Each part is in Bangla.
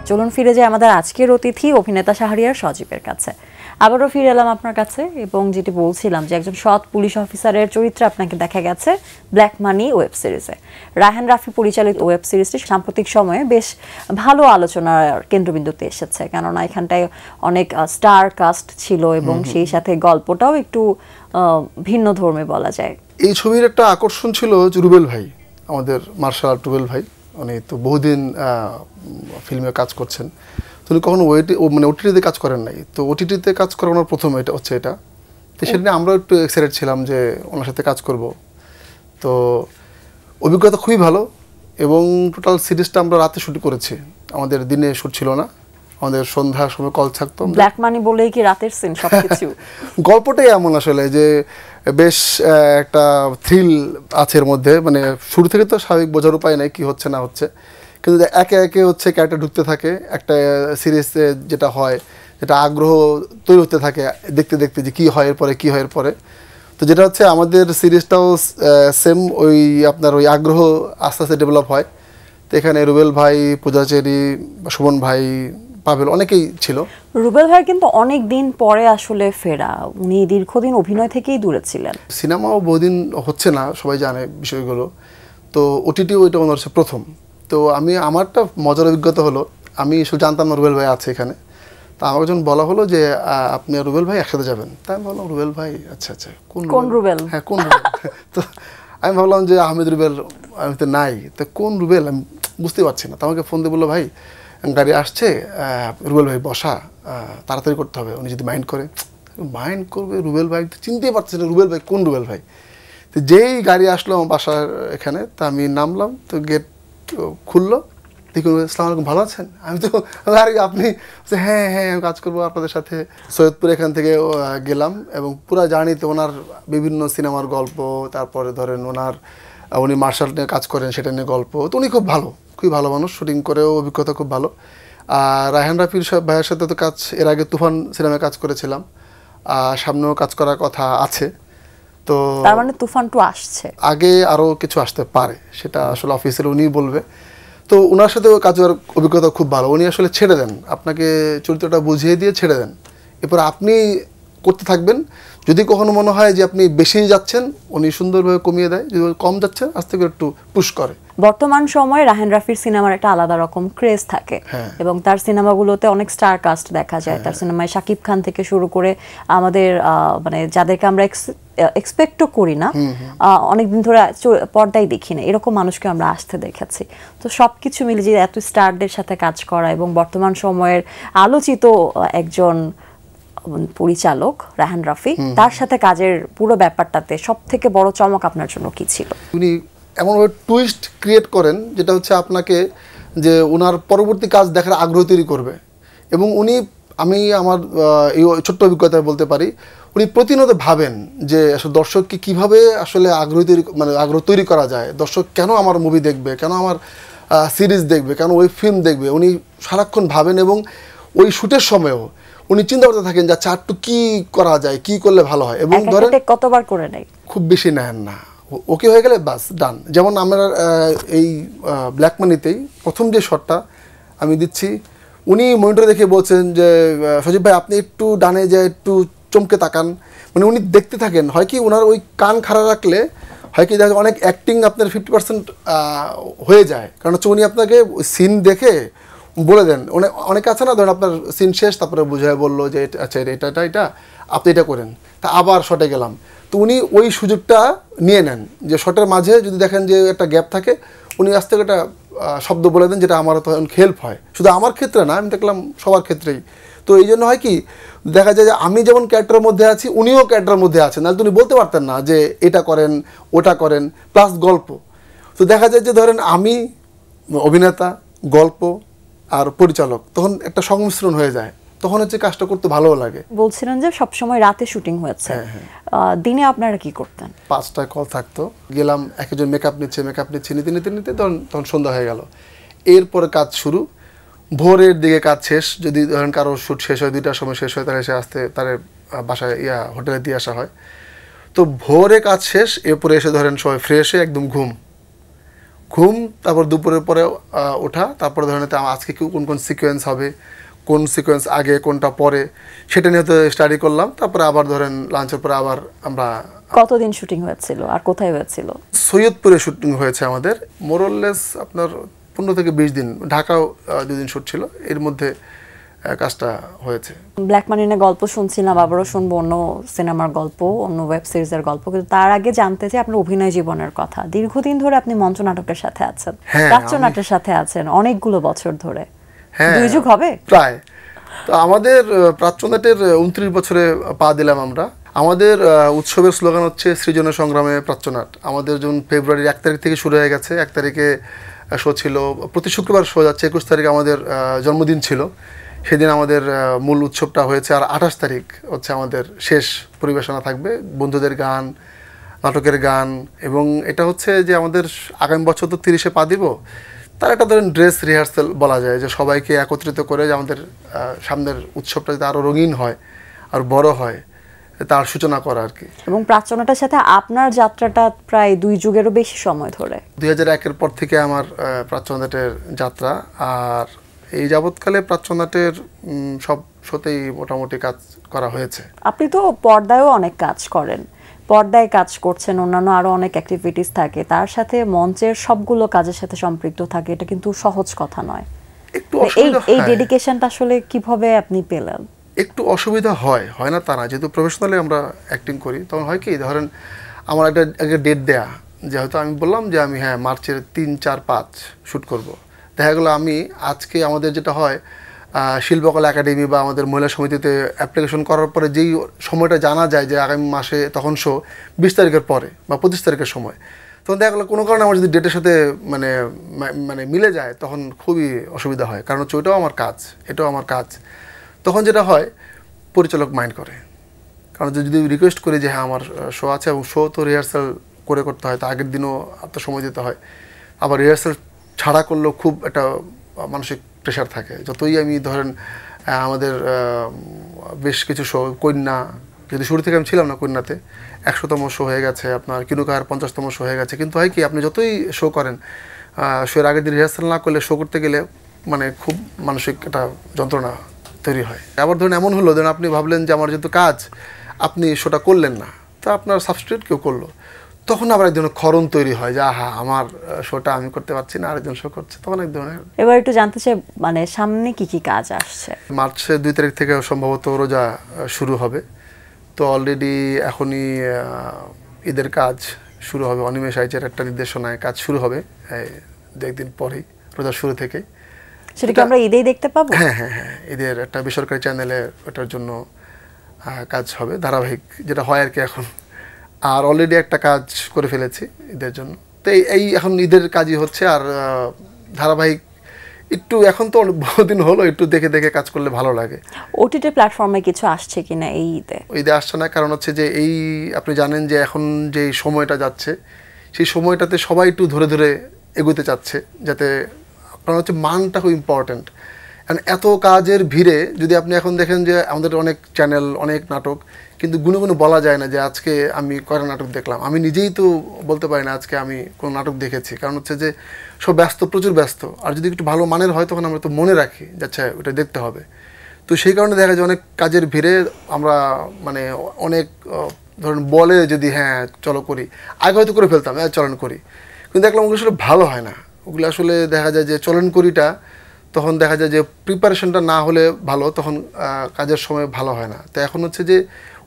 চলুন ফিরে যাই আমাদের আজকের অতিথি অভিনেতা শাহরিয়ার সজীবের কাছে। আবারও ফিরে এলাম আপনার কাছে এবং যেটি বলছিলাম যে একজন সৎ পুলিশ অফিসারের চরিত্রে আপনাকে দেখা গেছে ব্ল্যাক মানি ওয়েব সিরিজে। রায়হান রাফি পরিচালিত ওয়েব সিরিজটি সাম্প্রতিক সময়ে বেশ ভালো আলোচনার কেন্দ্রবিন্দুতে এসেছে, কেননা এখানটায় অনেক স্টার কাস্ট ছিল এবং সেই সাথে গল্পটাও একটু ভিন্ন ধর্মী বলা যায়। এই ছবির একটা আকর্ষণ ছিল রুবেল ভাই, আমাদের মার্শাল আর্ট রুবেল ভাই। উনি তো বহুদিন ফিল্মে কাজ করছেন, তো উনি কখনো ওটিটিতে কাজ করেন নাই। তো ওটিটিতে কাজ করানোর প্রথম এটা হচ্ছে এটা, তো সেটা নিয়ে আমরাও একটু এক্সাইটেড ছিলাম যে ওনার সাথে কাজ করব। তো অভিজ্ঞতা খুবই ভালো এবং টোটাল সিরিজটা আমরা রাতে শুট করেছি, আমাদের দিনে শুট ছিল না, আমাদের সন্ধ্যার সময় কল থাকতো। ব্ল্যাক মানি বলেই কি রাতের সিন সবকিছু? গল্পটাই এমন আসলে যে বেশ একটা থ্রিল আছে এর মধ্যে, মানে শুরু থেকে তো স্বাভাবিক বোঝার উপায় নাই কি হচ্ছে না হচ্ছে, কিন্তু একে একে হচ্ছে ক্যারেক্টার ঢুকতে থাকে। একটা সিরিজে যেটা হয়, যেটা আগ্রহ তৈরি হতে থাকে দেখতে দেখতে যে কী হয় এরপরে, কী হয় এরপরে। তো যেটা হচ্ছে আমাদের সিরিজটাও সেম ওই আপনার ওই আগ্রহ আস্তে আস্তে ডেভেলপ হয়। তো এখানে রুবেল ভাই, পূজাচেরি, সুমন ভাই, পাবেল অনেকেই ছিল। রুবেল ভাই কিন্তু অনেক দিন পরে আসলে ফেরা, উনি দীর্ঘদিন অভিনয় থেকেই দূরে ছিলেন। সিনেমাও বহুদিন হচ্ছে না, সবাই জানে বিষয়গুলো। তো ওটিটিও এটা মনে হচ্ছে প্রথম। তো আমারটা মজার অভিজ্ঞতা হলো, আমি শুধু জানতাম না রুবেল ভাই আছে এখানে। তো আমার যখন বলা হলো যে আপনি আর রুবেল ভাই একসাথে যাবেন, তাই আমি বললাম রুবেল ভাই, আচ্ছা আচ্ছা কোন রুবেল? হ্যাঁ কোন রুবেল? তো আমি ভাবলাম যে আহমেদ রুবেল, আমি তো নাই, তো কোন রুবেল আমি বুঝতে পারছি না। তো আমাকে ফোন দিয়ে বললো ভাই গাড়ি আসছে, রুবেল ভাই বসা, তাড়াতাড়ি করতে হবে, উনি যদি মাইন্ড করবে রুবেল ভাই তো চিনতেই পারছে না রুবেল ভাই কোন রুবেল ভাই। তো যেই গাড়ি আসলো আমার বাসার এখানে, তা আমি নামলাম, তো গেট খুললো, দেখুন আসসালামু আলাইকুম, ভালো আছেন? আমি তো আরে আপনি, হ্যাঁ হ্যাঁ আমি কাজ করবো আপনাদের সাথে। সৈয়দপুর এখান থেকে গেলাম এবং পুরো জার্নিতে ওনার বিভিন্ন সিনেমার গল্প, তারপরে ধরেন উনি মার্শাল নিয়ে কাজ করেন সেটা নিয়ে গল্প। তো উনি খুবই ভালো মানুষ, শুটিং করেও অভিজ্ঞতা খুব ভালো। আর রায়হান রাফির ভাইয়ের সাথে তো কাজ এর আগে তুফান সিনেমায় কাজ করেছিলাম, সামনেও কাজ করার কথা আছে। তো তার মানে তুফান 2 আসছে, আগে আরও কিছু আসতে পারে, সেটা আসলে অফিসের উনিই বলবে। তো ওনার সাথে কাজের অভিজ্ঞতা খুব ভালো, উনি আসলে ছেড়ে দেন, আপনাকে চরিত্রটা বুঝিয়ে দিয়ে ছেড়ে দেন, এরপর আপনি করতে থাকবেন। যদি কখনো মনে হয় যে আপনি বেশি যাচ্ছেন, উনি সুন্দরভাবে কমিয়ে দেয়, যদি কম যাচ্ছেন আস্তে করে একটু পুশ করে। বর্তমান সময়ে রায়হান রাফির সিনেমার একটা আলাদা রকম ক্রেজ থাকে এবং তার সিনেমাগুলোতে অনেক স্টার কাস্ট দেখা যায়। তার সিনেমায় শাকিব খান থেকে শুরু করে আমাদের মানে যাদেরকে আমরা এক্সপেক্টও করি না, অনেকদিন ধরে পর্দায় দেখি না, এরকম মানুষকে আমরা আসতে দেখেছি। তো সবকিছু মিলে যে এত স্টারদের সাথে কাজ করা এবং বর্তমান সময়ের আলোচিত একজন পরিচালক রায়হান রাফি, তার সাথে কাজের পুরো ব্যাপারটাতে সব থেকে বড় চমক আপনার জন্য কি ছিল? উনি এমনভাবে টুইস্ট ক্রিয়েট করেন যেটা হচ্ছে আপনাকে যে ওনার পরবর্তী কাজ দেখার আগ্রহ তৈরি করবে। এবং আমি আমার এই ছোট্ট অভিজ্ঞতায় বলতে পারি, উনি প্রতিনিয়ত ভাবেন যে আসলে দর্শককে কীভাবে আসলে আগ্রহ তৈরি করা যায়, দর্শক কেন আমার মুভি দেখবে, কেন আমার সিরিজ দেখবে, কেন ওই ফিল্ম দেখবে। উনি সারাক্ষণ ভাবেন এবং ওই শ্যুটের সময়ও উনি চিন্তা করতে থাকেন যে আচ্ছা একটু কী করা যায়, কী করলে ভালো হয়। এবং ধরেন কতবার করে নেয়, খুব বেশি নেন না, ওকে হয়ে গেলে বাস ডান। যেমন আমরা এই ব্ল্যাক মানিতেই প্রথম যে শটটা আমি দিচ্ছি, উনি মনিটরে দেখে বলছেন যে সজীব ভাই আপনি একটু ডানে যে একটু চমকে তাকান, মানে উনি দেখতে থাকেন। হয় কি ওনার ওই কান খাড়া রাখলে হয় কি দেখা অনেক অ্যাক্টিং আপনার 50% হয়ে যায়, কারণ হচ্ছে উনি আপনাকে সিন দেখে বলে দেন। অনেকে আছে না, ধরেন আপনার সিন শেষ তারপরে বুঝায় বললো যে আচ্ছা এটা আপনি এটা করেন, তা আবার শটে গেলাম। তো উনি ওই সুযোগটা নিয়ে নেন যে শটের মাঝে যদি দেখেন যে একটা গ্যাপ থাকে, উনি আস্তে করে একটা শব্দ বলে দেন, যেটা আমার তখন হেল্প হয়। শুধু আমার ক্ষেত্রে না, আমি দেখলাম সবার ক্ষেত্রেই। তো এই জন্য হয় কি দেখা যায় যে আমি যেমন ক্যারেক্টারের মধ্যে আছি, উনিও ক্যারেক্টারের মধ্যে আছেন, নাহলে উনি বলতে পারতেন না যে এটা করেন ওটা করেন প্লাস গল্প। তো দেখা যায় যে ধরেন আমি অভিনেতা, গল্প আর পরিচালক, তখন একটা সংমিশ্রণ হয়ে যায়, তখন হচ্ছে কাজটা করতে ভালো লাগে। বলছিলেন যে সবসময় রাতে শুটিং হয়েছে, দিনে আপনারা কি করতেন? 5টায় কল থাকতো, গেলাম, একজন মেকআপ নিচ্ছে নিতে তখন সন্ধ্যা হয়ে গেল। এরপরে কাজ শুরু, ভোরের দিকে কাজ শেষ। যদি ধরেন কারো শ্যুট শেষ হয় 2টার সময় শেষ হয়, তাহলে সে আসতে তার বাসায় হোটেলে দিয়ে আসা হয়। তো ভোরে কাজ শেষ, এরপরে এসে ধরেন সবাই ফ্রেশ হয়ে একদম ঘুম, তারপর দুপুরের পরে ওঠা, তারপরে ধরেন আজকে কোন কোন সিকোয়েন্স হবে, কোন সিকোয়েন্স আগে কোনটা পরে, সেটা নিয়ে তো স্টাডি করলাম। তারপরে আবার ধরেন লাঞ্চের পরে আবার আমরা। কতদিন শুটিং হয়েছিল আর কোথায় হয়েছিল? সৈয়দপুরে শুটিং হয়েছে আমাদের, মোরললেস আপনার 15 থেকে 20 দিন। ঢাকাও 2 দিন শুট ছিল, এর মধ্যে কাজটা হয়েছে। ব্ল্যাক মানি নিয়ে গল্প শুনছিলাম, আবারও শুনবো অন্য সিনেমার গল্প, অন্য ওয়েব সিরিজের গল্প, কিন্তু তার আগে জানতে চাই আপনার অভিনয় জীবনের কথা। দীর্ঘদিন ধরে আপনি মঞ্চ নাটকের সাথে আছেন, প্রাচ্য নাটকের সাথে আছেন অনেকগুলো বছর ধরে। হ্যাঁ, 2 যুগ হবে প্রায়। তো আমাদের প্রাচ্য নাটের 29 বছরে পা দিলাম আমরা। আমাদের উৎসবের স্লোগান হচ্ছে সৃজনের সংগ্রামে প্রাচ্যনাট। আমাদের যেমন ফেব্রুয়ারির 1 তারিখ থেকে শুরু হয়ে গেছে। 1 তারিখে শো ছিল, প্রতি শুক্রবার শো যাচ্ছে। 21 তারিখে আমাদের জন্মদিন ছিল, সেদিন আমাদের মূল উৎসবটা হয়েছে। আর 28 তারিখ হচ্ছে আমাদের শেষ পরিবেশনা থাকবে, বন্ধুদের গান, নাটকের গান। এবং এটা হচ্ছে যে আমাদের আগামী বছর তো 30-এ পা দিব, তার একটা ধরেন ড্রেস রিহার্সাল বলা যায়, যে সবাইকে একত্রিত করে যে আমাদের সামনের উৎসবটা যাতে আরও রঙিন হয় আর বড় হয়, তার সূচনা করা আর কি। এবং প্রাচ্যনাটের সাথে আপনার যাত্রাটা প্রায় 2 যুগেরও বেশি সময় ধরে। 2001-এর পর থেকে আমার প্রাচ্যনাটের যাত্রা। আর এই যাবৎকালে প্রাচ্যনাটের সব শোতেই মোটামুটি কাজ করা হয়েছে। আপনি তো পর্দায়ও অনেক কাজ করেন, পর্দায় কাজ করছেন, অন্যান্য আরো অনেক অ্যাক্টিভিটিস থাকে, তার সাথে মঞ্চের সবগুলো কাজের সাথে সম্পৃক্ত থাকে, এটা কিন্তু সহজ কথা নয়। একটু অসুবিধা হয়। এই ডেডিকেশনটা আসলে কিভাবে আপনি পেলেন? একটু অসুবিধা হয় না তা না, যেহেতু প্রফেশনালি আমরা অ্যাক্টিং করি, তখন হয় কি, ধরেন আমার একটা ডেট দেয়া, যে হয়তো আমি বললাম যে আমি মার্চের 3, 4, 5 শ্যুট করব। দেখা গেলো আমি আজকে আমাদের যেটা হয় শিল্পকলা একাডেমি বা আমাদের মহিলা সমিতিতে অ্যাপ্লিকেশন করার পরে যেই সময়টা জানা যায় যে আগামী মাসে তখন শো 20 তারিখের পরে বা 25 তারিখের সময়, তখন দেখা গেলো কোনো কারণে আমার যদি ডেটের সাথে মানে মিলে যায়, তখন খুবই অসুবিধা হয়। কারণ হচ্ছে ওইটাও আমার কাজ, এটাও আমার কাজ। তখন যেটা হয়, পরিচালক মাইন্ড করে। কারণ যদি রিকোয়েস্ট করি যে হ্যাঁ আমার শো আছে, এবং শো তো রিহার্সাল করে করতে হয়, তো আগের দিনও আপনার সময় দিতে হয়। আবার রিহার্সাল ছাড়া করলেও খুব একটা মানসিক প্রেশার থাকে। যতই আমি ধরেন আমাদের বেশ কিছু শো, কন্যা, যদি শুরু থেকে আমি ছিলাম না কন্যাতে, 100তম শো হয়ে গেছে, আপনার কিনুকার 50তম শো হয়ে গেছে। কিন্তু হয় কি, আপনি যতই শো করেন, শোয়ের আগের দিন রিহার্সাল না করলে শো করতে গেলে মানে খুব মানসিক একটা যন্ত্রণা তৈরি হয়। আবার ধরুন এমন হলো, ধরুন আপনি ভাবলেন যে আমার যেহেতু কাজ, আপনি শোটা করলেন না, তা আপনার সাবস্টিটিউট কেউ করলো, তখন আবার এক ধরনের ক্ষরণ তৈরি হয় যে আহা আমার শোটা আমি করতে পারছি না, আরেকজন শো করছে, তখন এক ধরনের। এবার একটু জানতে চাই, মানে সামনে কি কি কাজ আসছে? মার্চের 2 তারিখ থেকে সম্ভবত রোজা শুরু হবে। তো অলরেডি এখনই ঈদের কাজ শুরু হবে। অনিমেষ আইচের একটা নির্দেশনায় কাজ শুরু হবে 2 দিন পরেই, রোজার শুরু থেকে। সেটা কি আমরা ঈদেই দেখতে পাবো? হ্যাঁ, ঈদের একটা বেসরকারি চ্যানেলে ওটার জন্য কাজ হবে, ধারাবাহিক যেটা হয় আর কি এখন। আর অলরেডি একটা কাজ করে ফেলেছি ঈদের জন্য। তো এই এখন ঈদের কাজই হচ্ছে। আর ধারাবাহিক একটু এখন তো বহুদিন হলো, একটু দেখে দেখে কাজ করলে ভালো লাগে। ওটিটি প্ল্যাটফর্মে কিছু আসছে কিনা এই ঈদে? ঈদে আসছে না, কারণ হচ্ছে যে এই আপনি জানেন যে এখন যে সময়টা যাচ্ছে, সেই সময়টাতে সবাই একটু ধরে ধরে এগোতে চাচ্ছে, যাতে আপনার হচ্ছে মানটা খুব ইম্পর্ট্যান্ট। কারণ এত কাজের ভিড়ে যদি আপনি এখন দেখেন যে আমাদের অনেক চ্যানেল, অনেক নাটক, কিন্তু গুনে গুনে বলা যায় না যে আজকে আমি কয়টা নাটক দেখলাম। আমি নিজেই তো বলতে পারি না আজকে আমি কোনো নাটক দেখেছি, কারণ হচ্ছে যে সব ব্যস্ত, প্রচুর ব্যস্ত। আর যদি একটু ভালো মানের হয়, তখন আমরা তো মনে রাখি যে আচ্ছা ওটা দেখতে হবে। তো সেই কারণে দেখা যায় অনেক কাজের ভিড়ে আমরা মানে অনেক ধরুন বলে যদি হ্যাঁ চলো করি, আগে হয়তো করে ফেলতাম, চলন করি, কিন্তু দেখলাম ওগুলো আসলে ভালো হয় না। ওগুলো আসলে দেখা যায় যে চলন করিটা তখন দেখা যায় যে প্রিপারেশনটা না হলে ভালো, তখন কাজের সময় ভালো হয় না। তো এখন হচ্ছে যে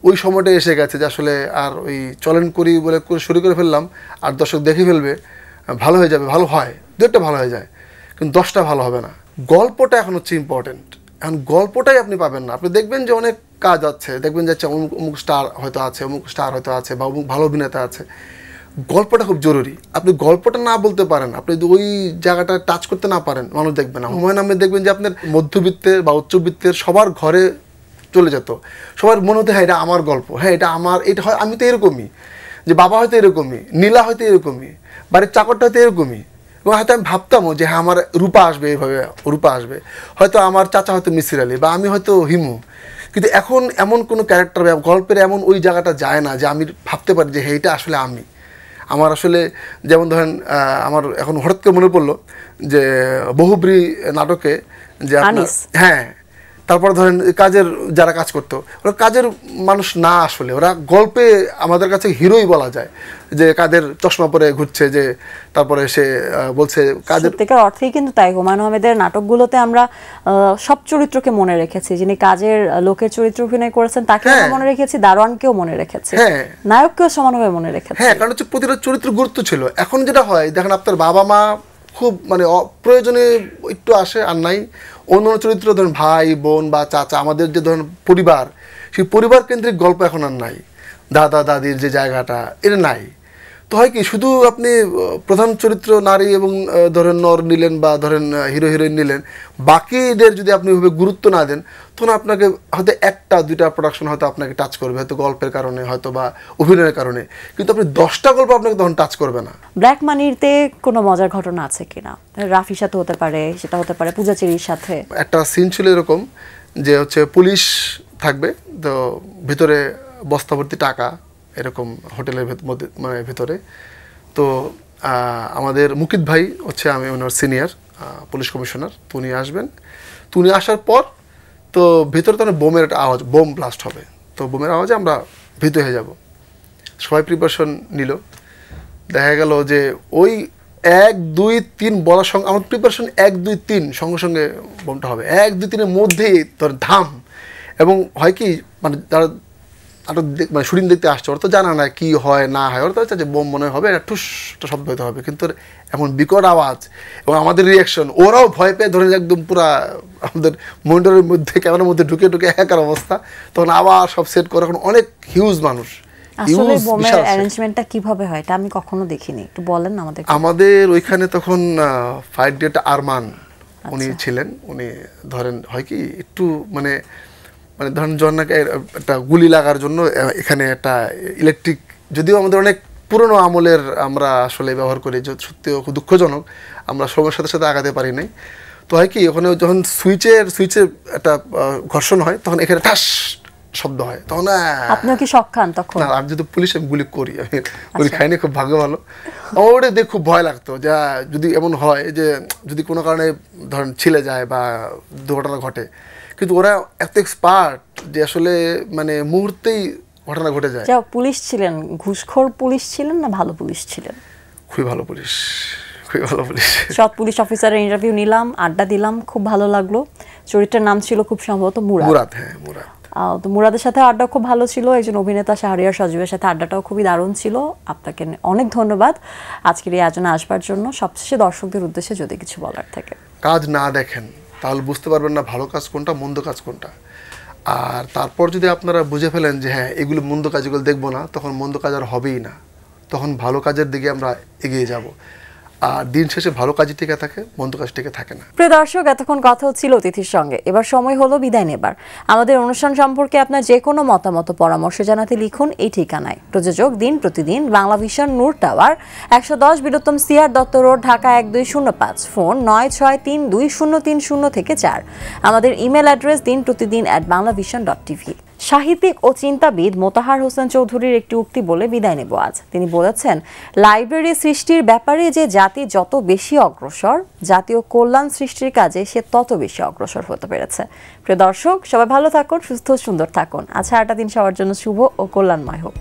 ওই সময়টা এসে গেছে যে আসলে আর ওই চলন করি বলে শুরু করে ফেললাম, আর দর্শক দেখে ফেলবে, ভালো হয়ে যাবে, ভালো হয়, 2টা ভালো হয়ে যায়, কিন্তু 10টা ভালো হবে না। গল্পটা এখন হচ্ছে ইম্পর্টেন্ট। এখন গল্পটাই আপনি পাবেন না। আপনি দেখবেন যে অনেক কাজ আছে, দেখবেন যে অমুক স্টার হয়তো আছে, অমুক স্টার হয়তো আছে, বা অমুক ভালো অভিনেতা আছে। গল্পটা খুব জরুরি। আপনি গল্পটা না বলতে পারেন, আপনি যদি ওই জায়গাটা টাচ করতে না পারেন, মানুষ দেখবে না। হুমায়ুন আহমেদ দেখবেন যে আপনার মধ্যবিত্তের বা উচ্চবিত্তের সবার ঘরে চলে যেত, সবার মনে হতে হ্যাঁ এটা আমার গল্প, হ্যাঁ এটা আমার, এটা হয় আমি তো এরকমই, যে বাবা হয়তো এরকমই, নীলা হয়তো এরকমই, বাড়ির চাকরটা হয়তো এরকমই। এবং হয়তো আমি ভাবতামও যে হ্যাঁ আমার রূপা আসবে, এইভাবে রূপা আসবে, হয়তো আমার চাচা হয়তো মিসির আলী, বা আমি হয়তো হিমু। কিন্তু এখন এমন কোনো ক্যারেক্টার গল্পের এমন ওই জায়গাটা যায় না যে আমি ভাবতে পারি যে হ্যাঁ এটা আসলে আমি। আমার আসলে যেমন ধরেন আমার এখন হঠাৎ করে মনে পড়লো যে বহুব্রী নাটকে যে আপনার হ্যাঁ, তারপর ধরেন কাজের যারা কাজ করতো ওরা কাজের মানুষ না, আসলে ওরা গল্পে আমাদের কাছে হিরোই বলা যায়, যে কাদের চশমা পরে ঘুরছে, যে তারপরে সে বলছে কাজের সত্যিকার অর্থেই কিন্তু তাই। হুমায়ুন আহমেদের নাটকগুলোতে আমরা সব চরিত্রকে মনে রেখেছি, যিনি কাজের লোকের চরিত্র অভিনয় করেছেন তাকে মনে রেখেছি, দারোয়ানকেও মনে রেখেছি, নায়ককেও সমানভাবে মনে রেখেছি। হ্যাঁ, কারণ হচ্ছে প্রতিটা চরিত্র গুরুত্ব ছিল। এখন যেটা হয় দেখেন আপনার বাবা মা খুব মানে প্রয়োজনে একটু আসে আর নাই, অন্য চরিত্র ধরেন ভাই বোন বা চাচা, আমাদের যে ধরেন পরিবার, সেই পরিবার কেন্দ্রিক গল্প এখন আর নাই, দাদা দাদির যে জায়গাটা এটা নাই। তো হয় কি শুধু আপনি প্রধান চরিত্র নারী এবং ধরেন নর নিলেন বা ধরেন হিরো হিরোইন নিলেন, বাকিদের যদি আপনি ওইভাবে গুরুত্ব না দেন তখন আপনাকে হয়তো একটা দুইটা প্রোডাকশন হয়তো আপনাকে টাচ করবে, হয়তো গল্পের কারণে হয়তো বা অভিনয়ের কারণে, কিন্তু আপনি 10টা গল্প আপনাকে তখন টাচ করবে না। ব্ল্যাক মানিতে কোনো মজার ঘটনা আছে কিনা? রাফির সাথে হতে পারে, সেটা হতে পারে পূজাচেরির সাথে। একটা সিন ছিল এরকম যে হচ্ছে পুলিশ থাকবে, তো ভিতরে বস্তাভর্তি টাকা এরকম হোটেলের মধ্যে মানে ভিতরে, তো আমাদের মুকিত ভাই হচ্ছে আমি ওনার সিনিয়র পুলিশ কমিশনার, তো উনি আসবেন। তো উনি আসার পর তো ভিতরে তো বোমের একটা আওয়াজ, বোম ব্লাস্ট হবে, তো বোমের আওয়াজে আমরা ভীত হয়ে যাব। সবাই প্রিপারেশন নিল, দেখা গেল যে ওই 1 2 3 বলার সঙ্গে আমার প্রিপারেশন 1 2 3 সঙ্গে সঙ্গে বোমটা হবে, 1 2 3 মধ্যেই তোর ধাম। এবং হয় কি মানে যারা মানে শুটিং দেখতে আসছে ওরা তো জানা না কি হয় না হয়, ওরা তো চাচ্ছে বোম মনে হবে, একটা ঠুস শব্দ হতে হবে, কিন্তু এমন বিকট আওয়াজ এবং আমাদের রিয়াকশন, ওরাও ভয় পেয়ে ধরে একদম পুরা আমাদের মনিটরের মধ্যে ক্যামেরার মধ্যে ঢুকে ঢুকে একার অবস্থা। তখন আবার সব সেট করে, এখন অনেক হিউজ মানুষ। আসলে বোমের অ্যারেঞ্জমেন্টটা কিভাবে হয় এটা আমি কখনো দেখিনি, একটু বলেন আমাদের। আমাদের ওইখানে তখন ফাইট ডেট আরমান উনি ছিলেন, উনি ধরেন হয় কি একটু মানে মানে ধরেন জন্নাকে একটা গুলি লাগার জন্য এখানে একটা ইলেকট্রিক, যদিও আমাদের অনেক পুরনো আমলের আমরা আসলে ব্যবহার করি, সত্যিও খুব দুঃখজনক, আমরা সময়ের সাথে সাথে আগাতে পারি নাই। তো হয় কি ওখানে যখন সুইচের একটা ঘর্ষণ হয় তখন এখানে ঠাস শব্দ হয়, তখন আপনিও কি শক খান তখন? না, আমি যদি পুলিশ আমি গুলি করি, আমি গুলি খাইনি, খুব ভাগ্য ভালো। ওটা দেখে খুব ভয় লাগতো, যা যদি এমন হয় যে যদি কোনো কারণে ধরেন ছিলে যায় বা দুর্ঘটনা ঘটে, কিন্তু ওরা এত এক্সপার্ট যে আসলে মানে মুহূর্তেই ঘটনা ঘটে যায়। যা পুলিশ ছিলেন, ঘুষখোর পুলিশ ছিলেন না ভালো পুলিশ ছিলেন? খুবই ভালো পুলিশ, খুবই ভালো পুলিশ। সৎ পুলিশ অফিসারের ইন্টারভিউ নিলাম, আড্ডা দিলাম, খুব ভালো লাগলো। চরিত্রের নাম ছিল খুব সম্ভবত মুরাদ। মুরাদ, হ্যাঁ মুরাদ। তো মুরাদের সাথে আড্ডা খুব ভালো ছিল, একজন অভিনেতা শাহরিয়ার সজীবের সাথে আড্ডাটাও খুবই দারুণ ছিল। আপনাকে অনেক ধন্যবাদ আজকের এই আয়োজনে আসবার জন্য। সবশেষে দর্শকদের উদ্দেশ্যে যদি কিছু বলার থাকে। কাজ না দেখেন তাহলে বুঝতে পারবেন না ভালো কাজ কোনটা মন্দ কাজ কোনটা, আর তারপর যদি আপনারা বুঝে ফেলেন যে হ্যাঁ এগুলো মন্দ কাজগুলো দেখবো না, তখন মন্দ কাজ আর হবেই না, তখন ভালো কাজের দিকে আমরা এগিয়ে যাব। আর দিন শেষে ভালো কাজই টিকে থাকে, মন্দ কাজ টিকে থাকে না। প্রিয় দর্শক, এতক্ষণ কথা হচ্ছিল অতিথির সঙ্গে, এবার সময় হলো বিদায় নেবার। আমাদের অনুষ্ঠান সম্পর্কে আপনার যে কোনো মতামত পরামর্শ জানাতে লিখুন এই ঠিকানায়। প্রযোজক Din Protidin, Bangla vision, Noor tower, 110 Bir Uttam CR Dutta road, Dhaka 1205, phone 96320304। আমাদের ইমেল অ্যাড্রেস dinprotidin@banglavision.tv। সাহিত্যিক ও চিন্তাবিদ মোতাহার হোসেন চৌধুরীর একটি উক্তি বলে বিদায় নেব আজ। তিনি বলেছেন, লাইব্রেরি সৃষ্টির ব্যাপারে যে জাতি যত বেশি অগ্রসর, জাতীয় কল্যাণ সৃষ্টির কাজে সে তত বেশি অগ্রসর হতে পেরেছে। প্রিয় দর্শক, সবাই ভালো থাকুন, সুস্থ সুন্দর থাকুন। আজ সারাটা দিন সবার জন্য শুভ ও কল্যাণময় হোক।